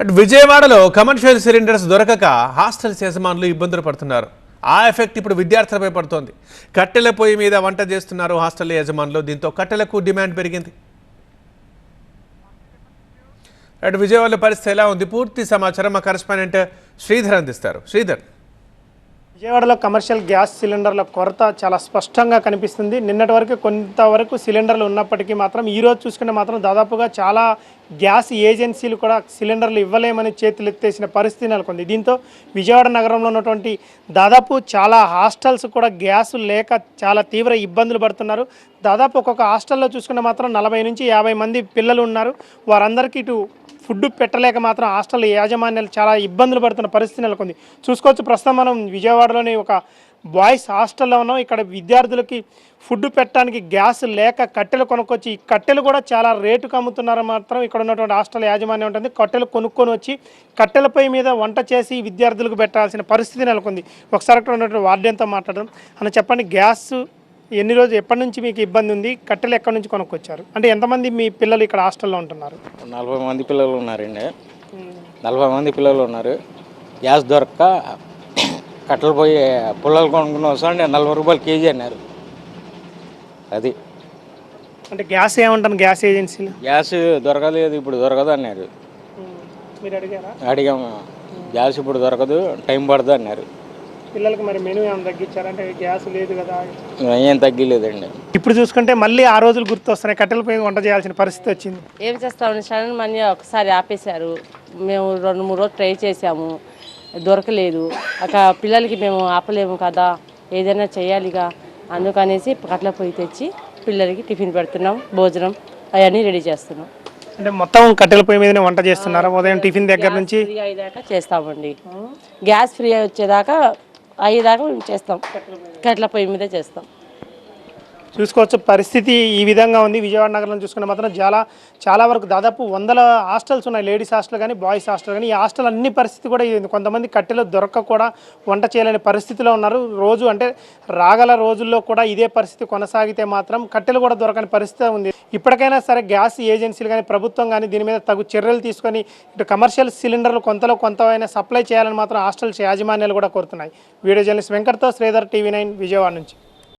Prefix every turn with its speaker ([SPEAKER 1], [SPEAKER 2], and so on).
[SPEAKER 1] విజయవాడలో commercial cylinders దొరకక hostels యజమానులు ఇబ్బందులు పడుతున్నారు. ఆ ఎఫెక్ట్ ఇప్పుడు విద్యార్థులపై పడుతోంది. కట్టెల పొయ్యి మీద వంట చేస్తున్నారు హాస్టల్ యజమానులు. దీంతో కట్టెలకు డిమాండ్ పెరిగింది. విజయవాడలో పరిస్థితి ఎలా ఉంది? పూర్తి సమాచారం మా కరెస్పాండెంట్ శ్రీధర్ అందిస్తారు. శ్రీధర్,
[SPEAKER 2] విజయవాడలో కమర్షియల్ గ్యాస్ సిలిండర్ల కొరత చాలా స్పష్టంగా కనిపిస్తుంది. నిన్నటి వరకు కొంతవరకు సిలిండర్లు ఉన్నప్పటికీ మాత్రం ఈరోజు చూసుకుంటే మాత్రం దాదాపుగా చాలా గ్యాస్ ఏజెన్సీలు కూడా సిలిండర్లు ఇవ్వలేమని చేతులు ఎత్తేసిన పరిస్థితి నెలకొంది. దీంతో విజయవాడ నగరంలో ఉన్నటువంటి దాదాపు చాలా హాస్టల్స్ కూడా గ్యాస్ లేక చాలా తీవ్ర ఇబ్బందులు పడుతున్నారు. దాదాపు ఒక్కొక్క హాస్టల్లో చూసుకుంటే మాత్రం 40 నుంచి 50 మంది పిల్లలు ఉన్నారు. వారందరికీ ఇటు ఫుడ్ పెట్టలేక మాత్రం హాస్టల్ యాజమాన్యాలు చాలా ఇబ్బందులు పడుతున్న పరిస్థితి నెలకొంది. చూసుకోవచ్చు, ప్రస్తుతం మనం విజయవాడలోని ఒక బాయ్స్ హాస్టల్లో ఉన్నాం. ఇక్కడ విద్యార్థులకి ఫుడ్ పెట్టడానికి గ్యాస్ లేక కట్టెలు కొనుక్కొచ్చి, ఈ కట్టెలు కూడా చాలా రేటుకు అమ్ముతున్నారు. మాత్రం ఇక్కడ ఉన్నటువంటి హాస్టల్ యాజమాన్యం ఉంటుంది, కట్టెలు కొనుక్కొని వచ్చి కట్టెలపై మీద వంట చేసి విద్యార్థులకు పెట్టాల్సిన పరిస్థితి నెలకొంది. ఒకసారి అక్కడ ఉన్నటువంటి వార్డెన్తో మాట్లాడడం. అని చెప్పండి, గ్యాస్ ఎప్పటి నుంచి మీకు ఇబ్బంది ఉంది? కట్టెలు ఎక్కడి నుంచి కొనుక్కొచ్చారు? అంటే ఎంతమంది మీ పిల్లలు ఇక్కడ హాస్టల్లో ఉంటున్నారు?
[SPEAKER 3] 40 మంది పిల్లలు ఉన్నారండి. 40 మంది పిల్లలు ఉన్నారు. గ్యాస్ దొరక్క కట్టెలు పోయి పుల్లలు కొనుక్కుని వస్తాండి 40 రూపాయలు కేజీ అన్నారు. అది
[SPEAKER 2] అంటే గ్యాస్ ఏమంటాను, గ్యాస్ ఏజెన్సీలు
[SPEAKER 3] గ్యాస్ దొరకలేదు, ఇప్పుడు దొరకదు అన్నారు.
[SPEAKER 2] మీరు అడిగారా?
[SPEAKER 3] అడిగాము, గ్యాస్ ఇప్పుడు దొరకదు, టైం పడుతుంది అన్నారు.
[SPEAKER 2] పిల్లలకి మరి మెనూ ఏమైనా తగ్గించారంటే గ్యాస్ లేదు కదా?
[SPEAKER 3] ఏం తగ్గలేదండి.
[SPEAKER 2] ఇప్పుడు చూసుకుంటే మళ్ళీ ఆ రోజులు గుర్తొస్తున్నాయి. కట్టెలపై వంట చేయాల్సిన పరిస్థితి వచ్చింది.
[SPEAKER 4] ఏం చేస్తామని సడన్ మనీ ఒకసారి ఆపేశారు. మేము 2-3 రోజులు ట్రై చేసాము, దొరకలేదు. పిల్లలకి మేము ఆపలేము కదా, ఏదైనా చేయాలిగా. అందుకనేసి కట్టెల పొయ్యి తెచ్చి పిల్లలకి టిఫిన్ పెడుతున్నాం, భోజనం అవన్నీ రెడీ చేస్తున్నాం.
[SPEAKER 2] అంటే మొత్తం కట్టెల పొయ్యి మీదనే వంట చేస్తున్నారా? ఉదయం టిఫిన్ దగ్గర నుంచి
[SPEAKER 4] ఫ్రీ అయ్యేదాకా చేస్తామండి. గ్యాస్ ఫ్రీ వచ్చేదాకా అయ్యేదాకా మేము చేస్తాం, కట్టెల పొయ్యి మీదే చేస్తాం.
[SPEAKER 2] చూసుకోవచ్చు, పరిస్థితి ఈ విధంగా ఉంది. విజయవాడ నగరంలో చూసుకుంటే మాత్రం చాలా వరకు దాదాపు 100 హాస్టల్స్ ఉన్నాయి. లేడీస్ హాస్టల్ కానీ బాయ్స్ హాస్టల్ కానీ. ఈ హాస్టల్ అన్ని పరిస్థితి కూడా ఇది. కొంతమంది కట్టెలు దొరక్క కూడా వంట చేయలేని పరిస్థితిలో ఉన్నారు. రోజు అంటే రాగల రోజుల్లో కూడా ఇదే పరిస్థితి కొనసాగితే మాత్రం కట్టెలు కూడా దొరకని పరిస్థితి ఉంది. ఇప్పటికైనా సరే గ్యాస్ ఏజెన్సీలు కానీ ప్రభుత్వం కానీ దీని మీద తగు చర్యలు తీసుకొని ఇటు కమర్షియల్ సిలిండర్లు కొంతైనా సప్లై చేయాలని మాత్రం హాస్టల్స్ యాజమాన్యాలు కూడా కోరుతున్నాయి. వీడియో జర్నలిస్ట్ వెంకట్తో శ్రీధర్, TV9 విజయవాడ నుంచి.